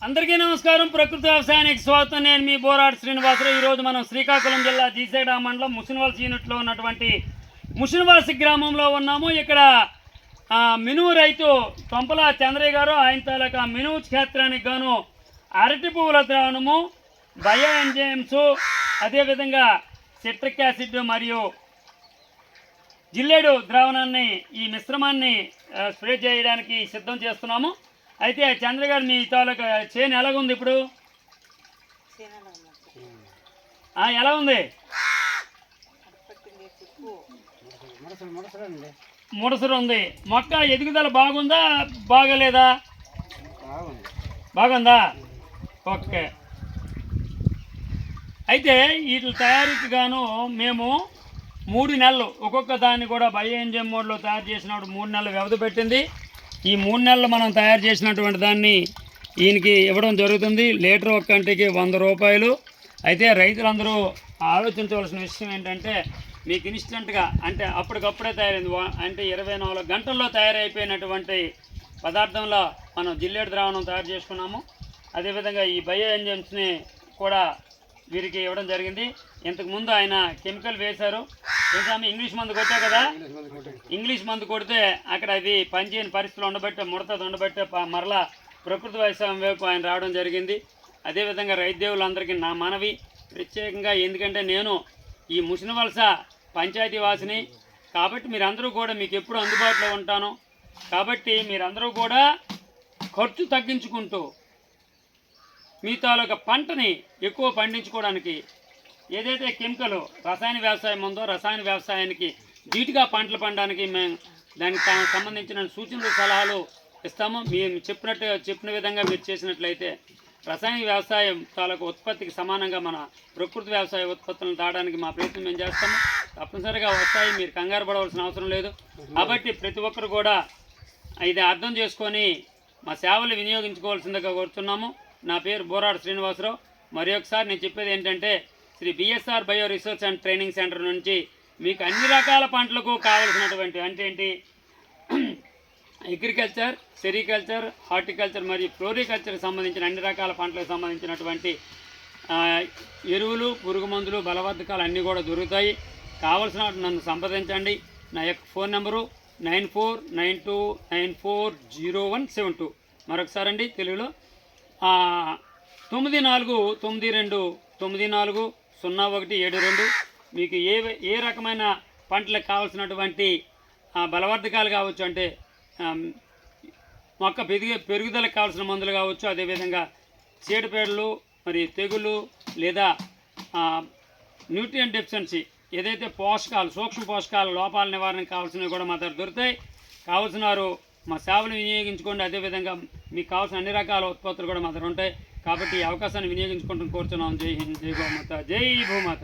అందరికీ నమస్కారం. ప్రకృతి వ్యవసాయానికి స్వాగతం. నేను మీ బోరాడు శ్రీనివాసరావు. ఈరోజు మనం శ్రీకాకుళం జిల్లా జీసేడ మండలం ముసినవలస యూనిట్లో ఉన్నటువంటి ముసినవలస గ్రామంలో ఉన్నాము. ఇక్కడ మినుము రైతు తొంపల చంద్రయ్య గారు ఆయన తాలూకా మినుము క్షేత్రానికి గాను అరటి పువ్వుల ద్రావణము, బయో ఎంజైమ్స్, అదేవిధంగా సిట్రిక్ యాసిడ్ మరియు జిల్లేడు ద్రావణాన్ని ఈ మిశ్రమాన్ని స్ప్రే చేయడానికి సిద్ధం చేస్తున్నాము. అయితే చంద్ర గారు మీ తాలూకా చేను ఎలాగుంది ఇప్పుడు? ఎలా ఉంది? ముడసరు ఉంది. మొక్క ఎదుగుదల బాగుందా బాగలేదా? బాగుందా? ఓకే. అయితే వీటి తయారీకి గాను మేము 3 నెలలు ఒక్కొక్క దాన్ని కూడా బయో ఎంజైమ్ మోడ్లో తయారు చేసినప్పుడు 3 నెలలు వ్యవధి పెట్టింది. ఈ 3 నెలలు మనం తయారు చేసినటువంటి దాన్ని ఈయనకి ఇవ్వడం జరుగుతుంది. లీటర్ ఒక్క గంటకి 100 రూపాయలు. అయితే రైతులందరూ ఆలోచించవలసిన విషయం ఏంటంటే, మీకు ఇన్స్టెంట్గా అంటే అప్పటికప్పుడే తయారైంది, అంటే 24 గంటల్లో తయారైపోయినటువంటి పదార్థంలో మనం జిల్లేడు ద్రావణం తయారు చేసుకున్నాము. అదేవిధంగా ఈ బయో ఎంజైమ్స్ని కూడా వీరికి ఇవ్వడం జరిగింది. ఇంతకుముందు ఆయన కెమికల్ వేశారు. ఇంగ్లీష్ మందు కొట్టావు కదా, ఇంగ్లీష్ మందు కొడితే అక్కడ అది పనిచేయని పరిస్థితులు ఉండబట్టే, ముడత ఉండబట్టే మరలా ప్రకృతి వ్యవసాయం వైపు ఆయన రావడం జరిగింది. అదేవిధంగా రైతు దేవులందరికీ నా మనవి ప్రత్యేకంగా, ఎందుకంటే నేను ఈ ముసినవలస పంచాయతీ వాసిని కాబట్టి మీరందరూ కూడా మీకు ఎప్పుడు అందుబాటులో ఉంటాను. కాబట్టి మీరందరూ కూడా ఖర్చు తగ్గించుకుంటూ మీ తాలూకా పంటని ఎక్కువ పండించుకోవడానికి ఏదైతే కెమికల్ రసాయన వ్యవసాయం ఉందో, రసాయన వ్యవసాయానికి ధీటుగా పంటలు పండడానికి మేము దానికి సంబంధించిన సూచనలు సలహాలు ఇస్తాము. మేము చెప్పిన విధంగా మీరు చేసినట్లయితే రసాయన వ్యవసాయం తాలూకా ఉత్పత్తికి సమానంగా మన ప్రకృతి వ్యవసాయ ఉత్పత్తులను తాగడానికి మా ప్రయత్నం మేము చేస్తాము. తప్పనిసరిగా వస్తాయి, మీరు కంగారు పడవలసిన అవసరం లేదు. కాబట్టి ప్రతి ఒక్కరు కూడా ఇది అర్థం చేసుకొని మా సేవలు వినియోగించుకోవాల్సిందిగా కోరుతున్నాము. నా పేరు బోరాడు శ్రీనివాసరావు. మరి ఒకసారి నేను చెప్పేది ఏంటంటే, Shri BSR bio research and training centre నుంచి మీకు అన్ని రకాల పంటలకు కావలసినటువంటి అంటే ఏంటి, అగ్రికల్చర్, సెరికల్చర్, హార్టికల్చర్ మరియు ఫ్లోరికల్చర్కి సంబంధించిన అన్ని రకాల పంటలకు సంబంధించినటువంటి ఎరువులు, పురుగు మందులు, బలవర్ధకాలు అన్నీ కూడా దొరుకుతాయి. కావలసిన నన్ను సంప్రదించండి. నా యొక్క ఫోన్ నెంబరు 9492940172. మరొకసారి అండి తెలుగులో 9492940172. మీకు ఏ రకమైన పంటలకు కావాల్సినటువంటి బలవర్ధకాలు కావచ్చు, అంటే మొక్క పెరుగుదలకు కావాల్సిన మందులు కావచ్చు, అదేవిధంగా చీడపీడలు మరి తెగులు లేదా న్యూట్రియం డెఫిషియన్సీ ఏదైతే పోషకాలు, సూక్ష్మ పోషకాల లోపాల నివారణకు కావాల్సినవి కూడా మా దగ్గర దొరుకుతాయి. కావాల్సిన వారు మా సేవలు వినియోగించుకోండి. అదేవిధంగా మీకు కావాల్సిన అన్ని రకాల ఉత్పత్తులు కూడా మా దగ్గర ఉంటాయి. కాబట్టి ఈ అవకాశాన్ని వినియోగించుకుంటూ కోరుతున్నాం. జై హింద్, జై గోమాత, జై భూమాత.